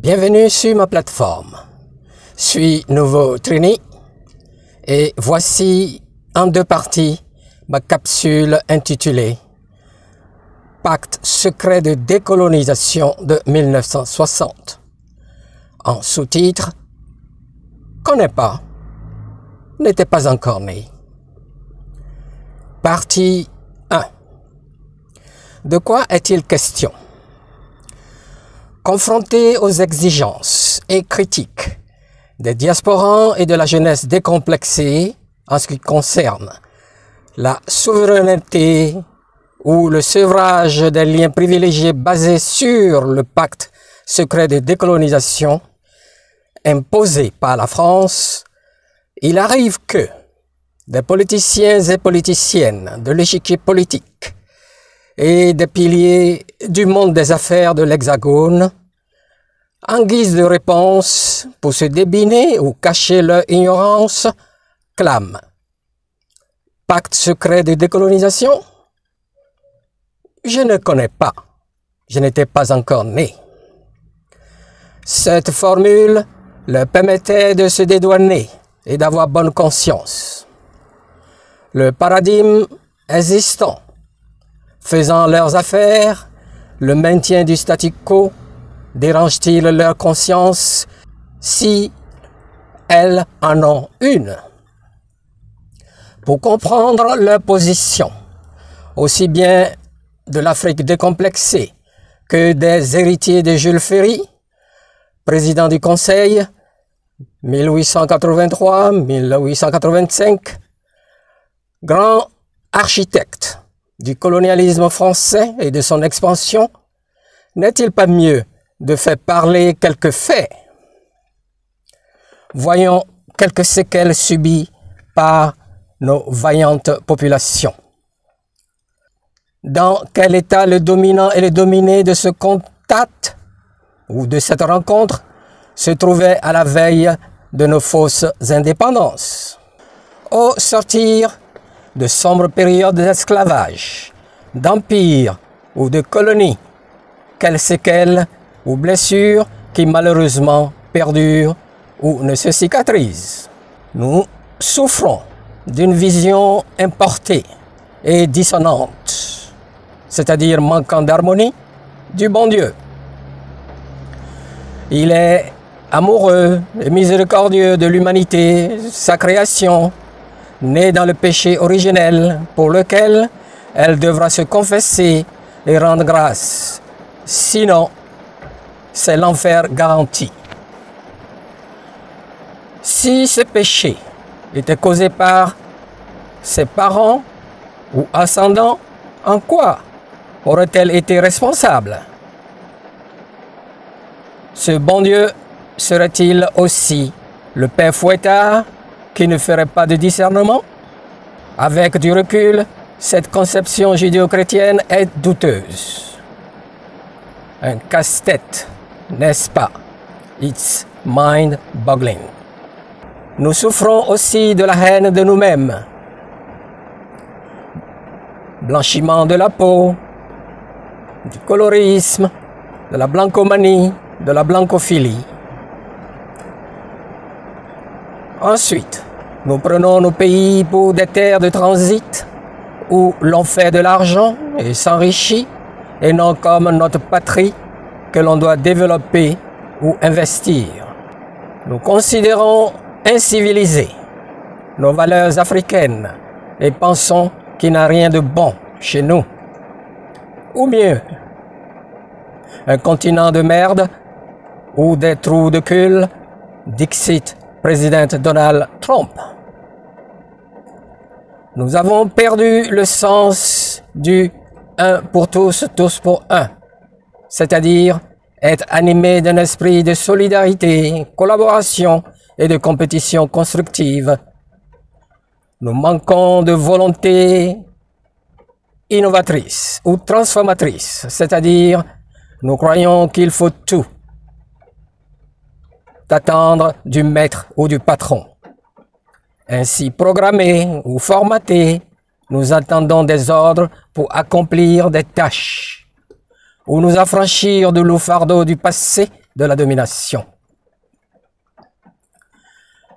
Bienvenue sur ma plateforme. Je suis nouveau Trini et voici en deux parties ma capsule intitulée Pacte secret de décolonisation de 1960. En sous-titre, connais pas, n'était pas encore né. Partie 1. De quoi est-il question? Confrontés aux exigences et critiques des diasporans et de la jeunesse décomplexée en ce qui concerne la souveraineté ou le sevrage des liens privilégiés basés sur le pacte secret de décolonisation imposé par la France, il arrive que des politiciens et politiciennes de l'échiquier politique et des piliers du monde des affaires de l'Hexagone, en guise de réponse pour se débiner ou cacher leur ignorance, clament « Pacte secret de décolonisation ?» Je ne connais pas, je n'étais pas encore né. Cette formule leur permettait de se dédouaner et d'avoir bonne conscience. Le paradigme existant, faisant leurs affaires, le maintien du statu quo, dérange-t-il leur conscience si elles en ont une? Pour comprendre leur position, aussi bien de l'Afrique décomplexée que des héritiers de Jules Ferry, président du Conseil, 1883-1885, grand architecte du colonialisme français et de son expansion, n'est-il pas mieux de faire parler quelques faits? Voyons quelques séquelles subies par nos vaillantes populations. Dans quel état le dominant et le dominé de ce contact ou de cette rencontre se trouvaient à la veille de nos fausses indépendances? Au sortir de sombres périodes d'esclavage, d'empire ou de colonie, quelles séquelles ou blessures qui malheureusement perdurent ou ne se cicatrisent? Nous souffrons d'une vision importée et dissonante, c'est-à-dire manquant d'harmonie, du bon Dieu. Il est amoureux et miséricordieux de l'humanité, sa création, née dans le péché originel pour lequel elle devra se confesser et rendre grâce. Sinon, c'est l'enfer garanti. Si ce péché était causé par ses parents ou ascendants, en quoi aurait-elle été responsable? Ce bon Dieu serait-il aussi le Père Fouettard qui ne ferait pas de discernement? Avec du recul, cette conception judéo-chrétienne est douteuse. Un casse-tête, n'est-ce pas? It's mind-boggling. Nous souffrons aussi de la haine de nous-mêmes. Blanchiment de la peau, du colorisme, de la blancomanie, de la blancophilie. Ensuite, nous prenons nos pays pour des terres de transit où l'on fait de l'argent et s'enrichit, et non comme notre patrie que l'on doit développer ou investir. Nous considérons incivilisées nos valeurs africaines et pensons qu'il n'y a rien de bon chez nous. Ou mieux, un continent de merde ou des trous de cul, dixit président Donald Trump. Nous avons perdu le sens du un pour tous, tous pour un, c'est-à-dire être animé d'un esprit de solidarité, collaboration et de compétition constructive. Nous manquons de volonté innovatrice ou transformatrice, c'est-à-dire nous croyons qu'il faut tout attendre du maître ou du patron. Ainsi programmés ou formatés, nous attendons des ordres pour accomplir des tâches ou nous affranchir du lourd fardeau du passé de la domination.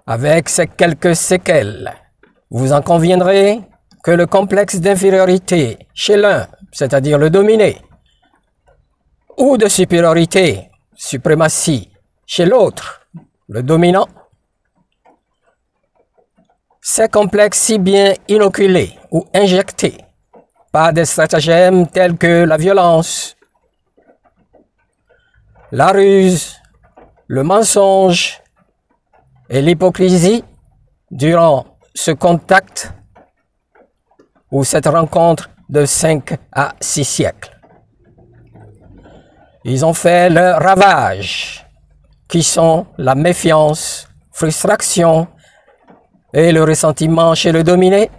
Avec ces quelques séquelles, vous en conviendrez que le complexe d'infériorité chez l'un, c'est-à-dire le dominé, ou de supériorité, suprématie, chez l'autre, le dominant, ces complexes si bien inoculés ou injectés par des stratagèmes tels que la violence, la ruse, le mensonge et l'hypocrisie durant ce contact ou cette rencontre de 5 à 6 siècles. Ils ont fait leurs ravages, qui sont la méfiance, frustration et le ressentiment chez le dominé,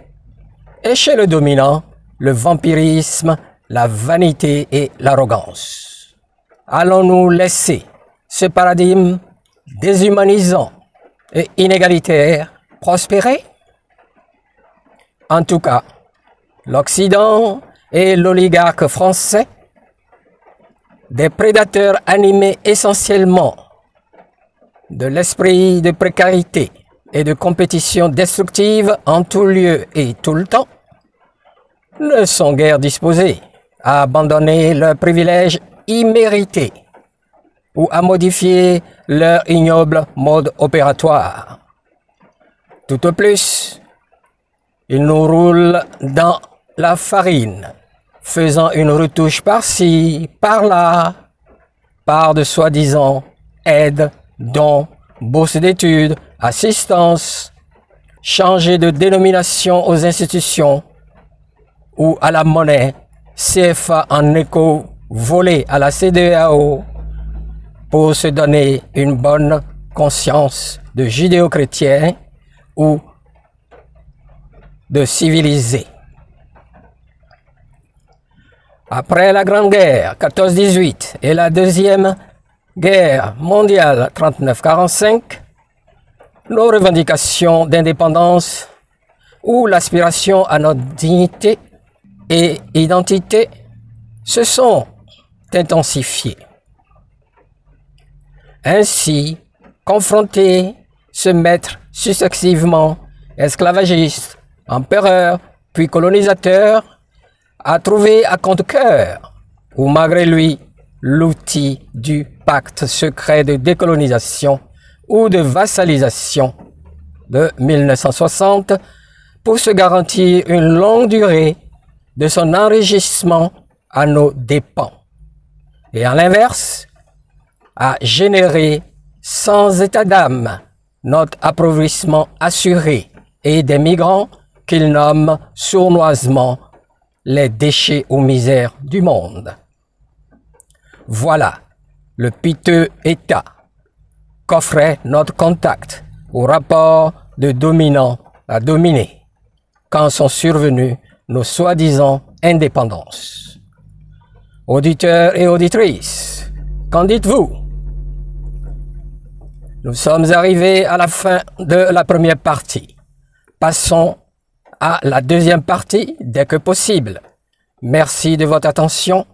et chez le dominant, le vampirisme, la vanité et l'arrogance. Allons-nous laisser ce paradigme déshumanisant et inégalitaire prospérer? En tout cas, l'Occident et l'oligarque français, des prédateurs animés essentiellement de l'esprit de précarité et de compétition destructive en tout lieu et tout le temps, ne sont guère disposés à abandonner leurs privilèges immérités ou à modifier leur ignoble mode opératoire. Tout au plus, ils nous roulent dans la farine, faisant une retouche par-ci, par-là, par de soi-disant aides, dons, bourses d'études, assistance, changer de dénomination aux institutions ou à la monnaie, CFA en écho volé à la CEDEAO pour se donner une bonne conscience de judéo-chrétien ou de civilisé. Après la Grande Guerre 14-18 et la Deuxième Guerre mondiale 39-45, nos revendications d'indépendance ou l'aspiration à notre dignité et identité se sont intensifiées. Ainsi, confrontés, se mettre successivement esclavagistes, empereurs, puis colonisateurs, à trouver à contre-cœur, ou malgré lui, l'outil du pacte secret de décolonisation ou de vassalisation de 1960 pour se garantir une longue durée de son enrichissement à nos dépens. Et à l'inverse, à générer sans état d'âme notre appauvrissement assuré et des migrants qu'il nomme sournoisement les déchets aux misères du monde. Voilà le piteux état qu'offrait notre contact au rapport de dominant à dominé quand sont survenues nos soi-disant indépendances. Auditeurs et auditrices, qu'en dites-vous? Nous sommes arrivés à la fin de la première partie. Passons à la deuxième partie dès que possible. Merci de votre attention.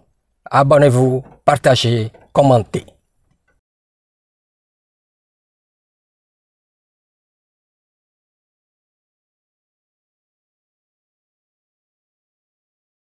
Abonnez-vous, partagez, commentez.